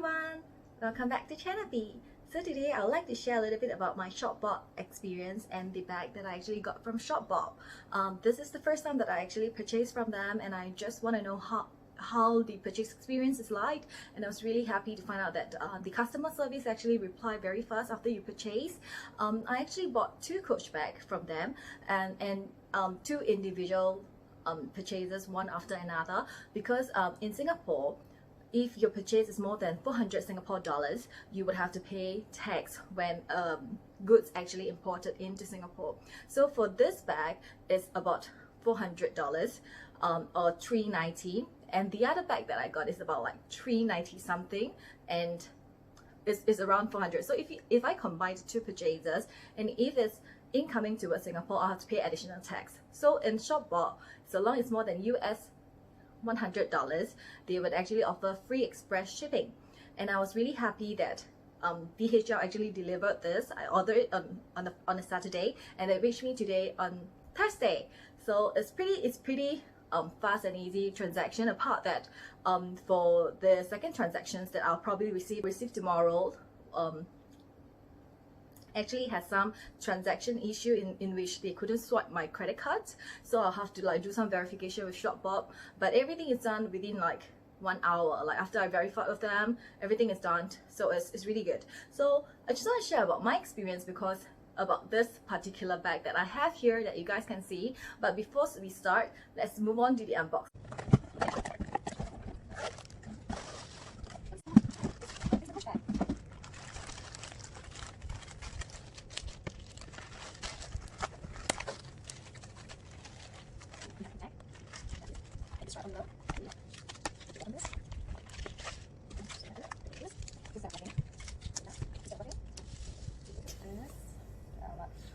everyone, welcome back to Channel B. So today I would like to share a little bit about my Shopbop experience and the bag that I actually got from Shopbop. This is the first time that I actually purchased from them, and I just want to know how the purchase experience is like, and I was really happy to find out that the customer service actually replied very fast after you purchase. I actually bought 2 Coach bags from them and 2 individual purchases, one after another, because in Singapore, if your purchase is more than 400 Singapore dollars, you would have to pay tax when goods actually imported into Singapore. So for this bag, it's about $400 or $390, and the other bag that I got is about like $390 something, and it's around 400. So if I combine the 2 purchases, and if it's incoming towards Singapore, I'll have to pay additional tax. So in Shopbop, so long it's more than US $100, they would actually offer free express shipping, and I was really happy that DHL actually delivered this. I ordered it on a Saturday, and it reached me today on Thursday. So it's pretty fast and easy transaction. Apart that for the second transactions that I'll probably receive tomorrow, actually has some transaction issue in which they couldn't swipe my credit cards, so I'll have to like do some verification with Shopbop, but everything is done within like 1 hour. Like after I verified with them, everything is done, so it's really good. So I just want to share about my experience because about this particular bag that I have here that you guys can see. But before we start, let's move on to the unboxing.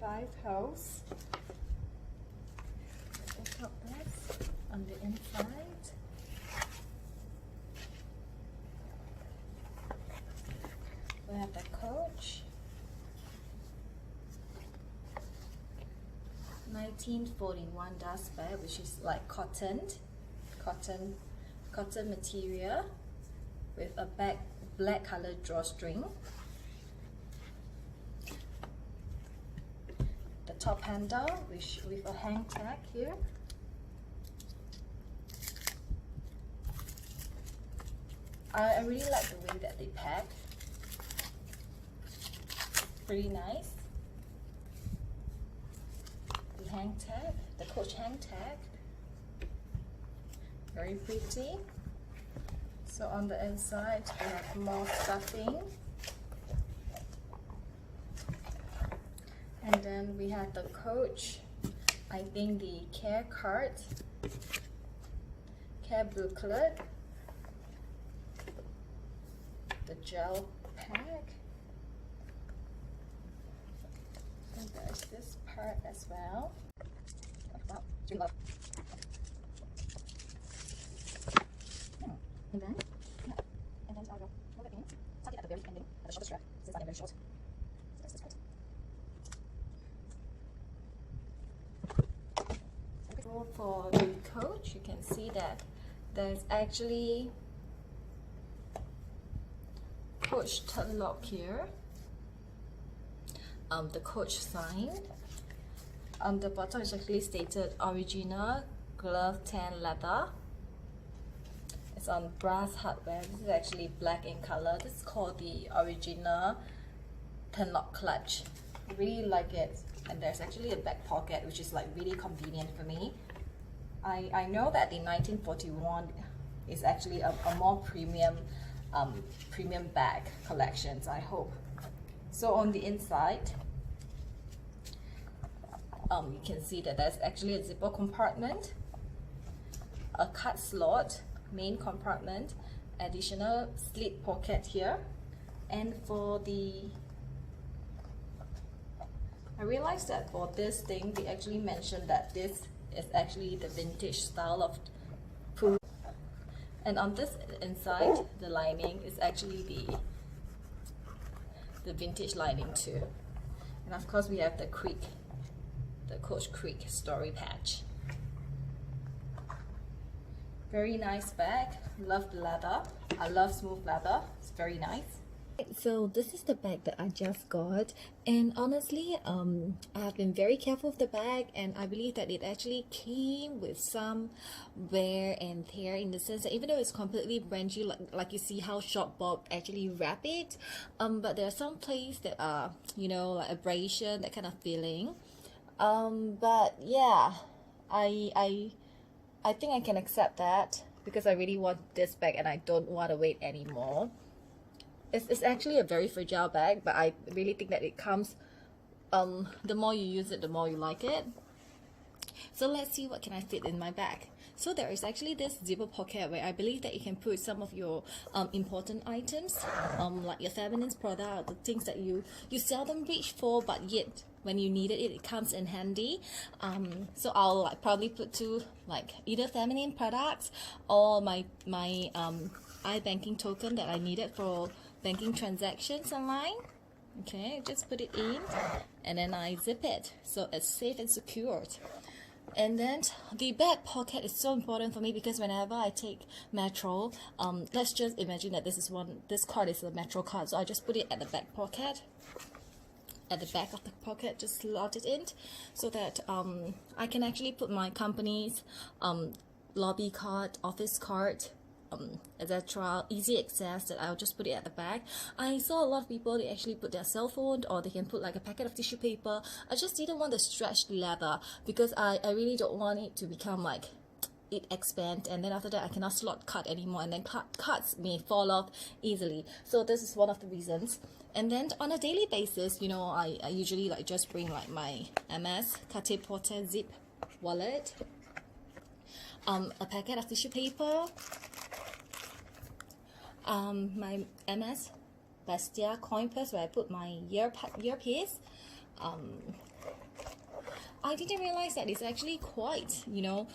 Five holes. Let's put this on the inside. We have the Coach 1941 dust bag, which is like cotton material with a black color drawstring. Top handle with a hang tag here. I really like the way that they pack. Pretty nice. The hang tag, the Coach hang tag, very pretty. So on the inside we have more stuffing. And then we have the Coach, I think the care card, care booklet, the gel pack, and there's this part as well. And then I'll go move it in, tuck it at the very ending, at the shortest strap, since I am very short. So that's this part. For the Coach, you can see that there's actually Coach Turnlock here, the Coach sign. On the bottom is actually stated original glove tan leather. It's on brass hardware. This is actually black in color. This is called the original Turnlock clutch. I really like it. And there's actually a back pocket, which is like really convenient for me. I know that the 1941 is actually a more premium bag collections, I hope. So on the inside, you can see that there's actually a zipper compartment, a card slot, main compartment, additional slip pocket here, and for the I realized that for this thing, they actually mentioned that this is actually the vintage style of food. And on this inside, the lining is actually the vintage lining too. And of course, we have the Coach Creek story patch. Very nice bag. Love the leather. I love smooth leather. It's very nice. So this is the bag that I just got, and honestly I have been very careful with the bag, and I believe that it actually came with some wear and tear, in the sense that even though it's completely brand new, like you see how Shopbop actually wrap it, but there are some places that are, you know, like abrasion, that kind of feeling, but yeah, I think I can accept that because I really want this bag and I don't want to wait anymore. It's actually a very fragile bag, but I really think that it comes, the more you use it, the more you like it. So let's see what can I fit in my bag. So there is actually this zipper pocket where I believe that you can put some of your important items, like your feminine product, the things that you seldom reach for, but yet when you need it, it comes in handy. So I'll probably put two, like either feminine products or my iBanking token that I needed for banking transactions online. Okay, just put it in and then I zip it so it's safe and secured. And then the back pocket is so important for me because whenever I take metro, let's just imagine that this card is a metro card, so I just put it at the back pocket, at the back of the pocket, just slot it in so that I can actually put my company's lobby card, office card, etc., easy access, that I'll just put it at the back. I saw a lot of people, they actually put their cell phone, or they can put like a packet of tissue paper. I just didn't want the stretched leather because I really don't want it to become like it expand, and then after that I cannot slot cut anymore, and then cuts may fall off easily. So this is one of the reasons. And then on a daily basis, you know, I usually like just bring like my MS Carte Porter zip wallet, a packet of tissue paper, my MS Bestia coin purse where I put my earpiece. I didn't realize that it's actually quite, you know,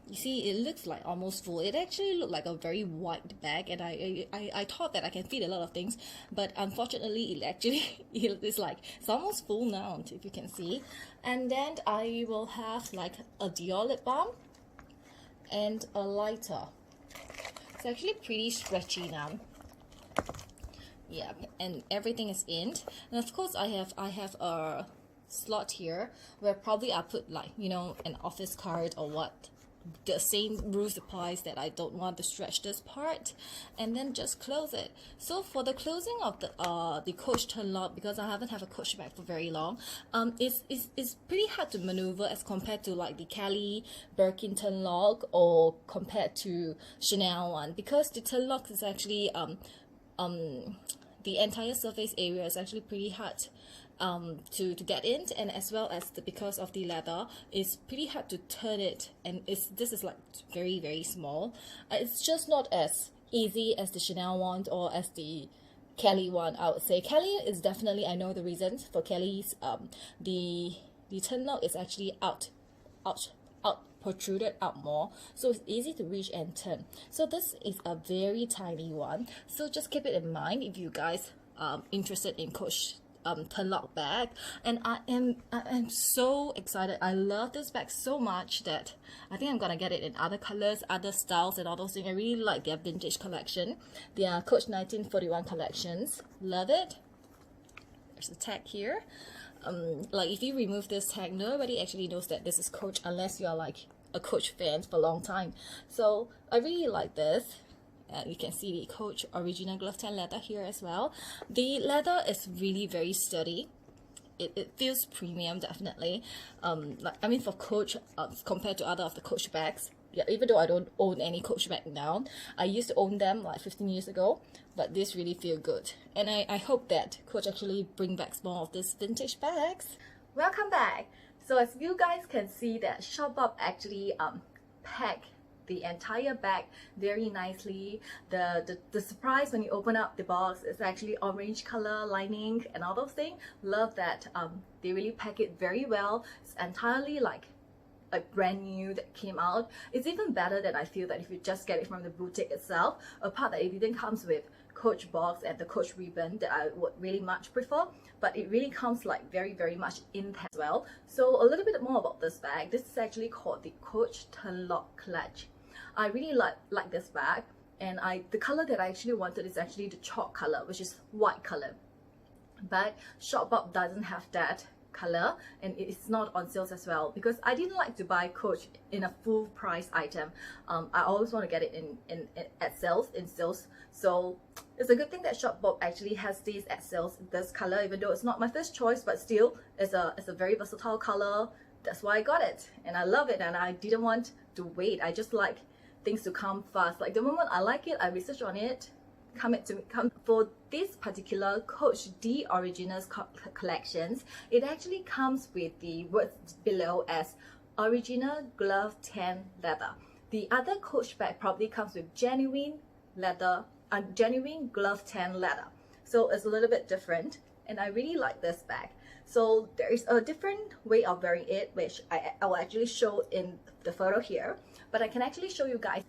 you see, it looks like almost full. It actually looked like a very wide bag, and I thought that I can fit a lot of things, but unfortunately it actually it's almost full now, if you can see. And then I will have like a Dior lip balm and a lighter. It's actually pretty stretchy now. Yeah, and everything is in. And of course I have a slot here where probably I put like, you know, an office card or what. The same rules applies, that I don't want to stretch this part, and then just close it. So for the closing of the Coach Turnlock, because I haven't had a Coach bag for very long, it's pretty hard to maneuver as compared to like the Kelly Birkin Turnlock or compared to Chanel one, because the Turnlock is actually the entire surface area is actually pretty hard to get in, and as well as because of the leather, it's pretty hard to turn it, and this is like very, very small. It's just not as easy as the Chanel one or as the Kelly one, I would say. Kelly is definitely, I know the reasons for Kelly's, the Turnlock is actually out protruded out more, so it's easy to reach and turn. So this is a very tiny one, so just keep it in mind if you guys interested in Coach Turnlock bag. And I am so excited. I love this bag so much that I think I'm gonna get it in other colors, other styles, and all those things. I really like their vintage collection, their Coach 1941 collections. Love it. There's a tag here. Like if you remove this tag, nobody actually knows that this is Coach unless you are like a Coach fan for a long time. So I really like this. You can see the Coach original glove tan leather here as well. The leather is really very sturdy. It feels premium, definitely. Like, I mean, for Coach, compared to other of the Coach bags, yeah, even though I don't own any Coach bag now, I used to own them like 15 years ago, but this really feel good. And I hope that Coach actually bring back more of these vintage bags. Welcome back. So as you guys can see that Shopbop actually pack the entire bag very nicely. The surprise when you open up the box is actually orange color lining and all those things. Love that they really pack it very well. It's entirely like brand new that came out. It's even better than I feel that if you just get it from the boutique itself, apart that it didn't comes with Coach box and the Coach ribbon that I would really much prefer, but it really comes like very, very much in as well. So a little bit more about this bag. This is actually called the Coach Turnlock Clutch. I really like this bag, and the color that I actually wanted is actually the chalk color, which is white color. But Shopbop doesn't have that color, and it's not on sales as well, because I didn't like to buy Coach in a full price item. I always want to get it in sales. So it's a good thing that Shopbop actually has these at sales, this color, even though it's not my first choice, but still it's a very versatile color. That's why I got it, and I love it, and I didn't want to wait. I just like things to come fast. Like the moment I like it, I research on it, come for this particular Coach The Originals collections. It actually comes with the words below as original glove tan leather. The other Coach bag probably comes with genuine leather and genuine glove tan leather, so it's a little bit different, and I really like this bag. So there is a different way of wearing it, which I will actually show in the photo here, but I can actually show you guys.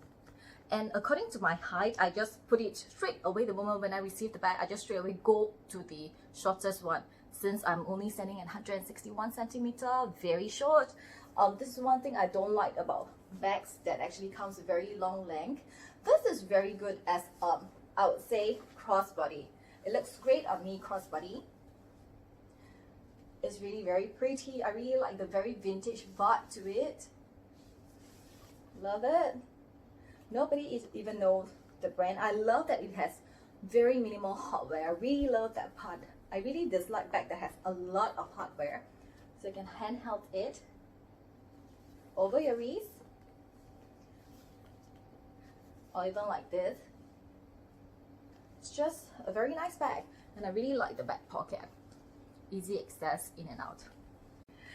And according to my height, I just put it straight away. The moment when I receive the bag, I just straight away go to the shortest one, since I'm only standing at 161 centimeter, very short. This is one thing I don't like about bags that actually comes with very long length. This is very good as I would say crossbody. It looks great on me, crossbody. It's really very pretty. I really like the very vintage vibe to it. Love it. Nobody even knows the brand. I love that it has very minimal hardware. I really love that part. I really dislike bag that has a lot of hardware. So you can handheld it over your wrist, or even like this. It's just a very nice bag, and I really like the back pocket. Easy access in and out.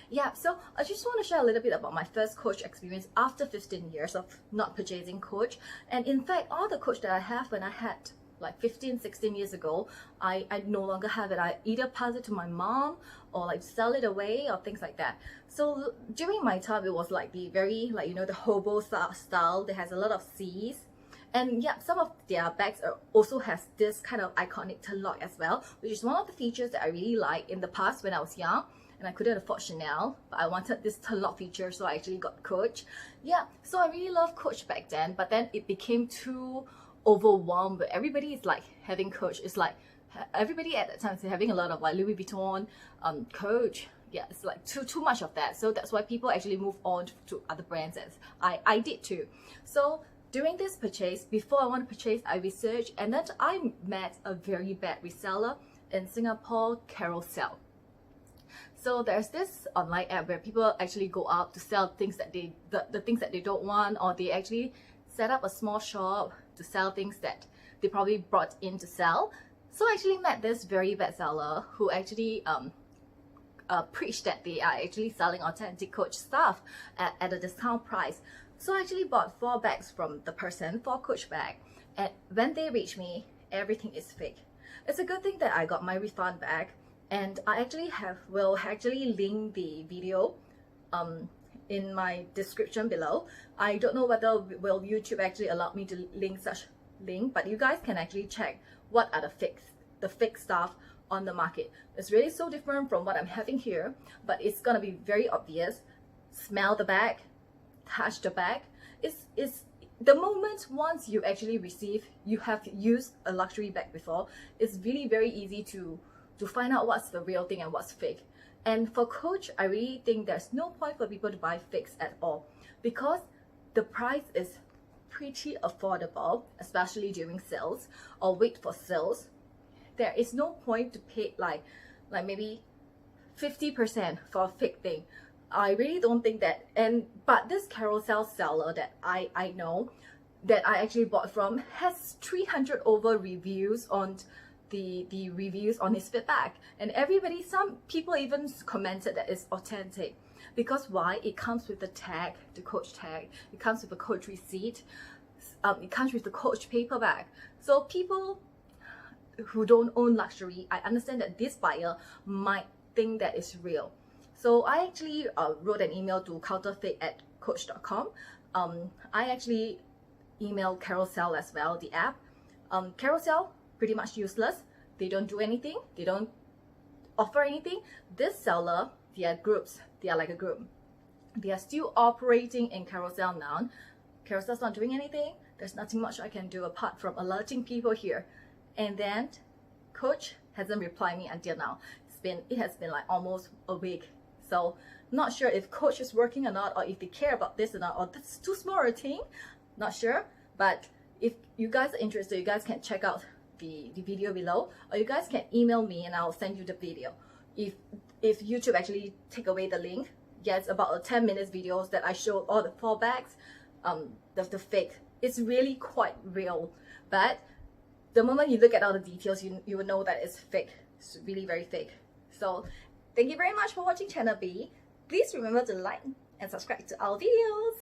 Yeah, so I just want to share a little bit about my first Coach experience after 15 years of not purchasing Coach. And in fact, all the Coach that I have when I had like 15-16 years ago, I no longer have it. I either pass it to my mom or like sell it away or things like that. So during my time, it was like the very, like, you know, the hobo style that has a lot of C's. And yeah, some of their bags also has this kind of iconic Turnlock as well, which is one of the features that I really like in the past when I was young. And I couldn't afford Chanel, but I wanted this Turnlock feature, so I actually got Coach. Yeah, so I really loved Coach back then, but then it became too overwhelmed. But everybody is like having Coach. It's like everybody at that time is having a lot of like Louis Vuitton, Coach. Yeah, it's like too much of that. So that's why people actually move on to other brands, as I did too. So during this purchase, before I want to purchase, I researched, and then I met a very bad reseller in Singapore, Carousell. So there's this online app where people actually go out to sell things that the things that they don't want, or they actually set up a small shop to sell things that they probably brought in to sell. So I actually met this very bad seller who actually preached that they are actually selling authentic Coach stuff at a discount price. So I actually bought 4 bags from the person, 4 Coach bags, and when they reached me, everything is fake. It's a good thing that I got my refund back. And I actually will link the video in my description below. I don't know whether will YouTube actually allow me to link such link, but you guys can actually check what are the fake stuff on the market. It's really so different from what I'm having here, but it's gonna be very obvious. Smell the bag, touch the bag. It's the moment once you actually you have used a luxury bag before, it's really very easy to find out what's the real thing and what's fake. And for Coach, I really think there's no point for people to buy fakes at all, because the price is pretty affordable, especially during sales or wait for sales. There is no point to pay like maybe 50% for a fake thing. I really don't think that. But this Carousell seller that I know, that I actually bought from, has 300 over reviews on the reviews on his feedback, and some people even commented that it's authentic. Because why? It comes with the tag, the Coach tag, it comes with a Coach receipt, it comes with the Coach paper bag. So people who don't own luxury, I understand that this buyer might think that it's real. So I actually wrote an email to counterfeit@coach.com. I actually emailed Carousell as well, the app. Carousell, pretty much useless. They don't do anything. They don't offer anything. This seller, they are groups. They are like a group. They are still operating in Carousell now. Carousell's not doing anything. There's nothing much I can do apart from alerting people here. And then Coach hasn't replied me until now. It has been like almost a week. So not sure if Coach is working or not, or if they care about this or not, or this is too small a thing. Not sure. But if you guys are interested, you guys can check out the video below, or you guys can email me and I'll send you the video. If YouTube actually take away the link, yeah, it's about a 10 minutes videos that I showed all the 4 bags, the fake. It's really quite real, but the moment you look at all the details, you will know that it's fake. It's really very fake. So thank you very much for watching Channel B. Please remember to like and subscribe to our videos.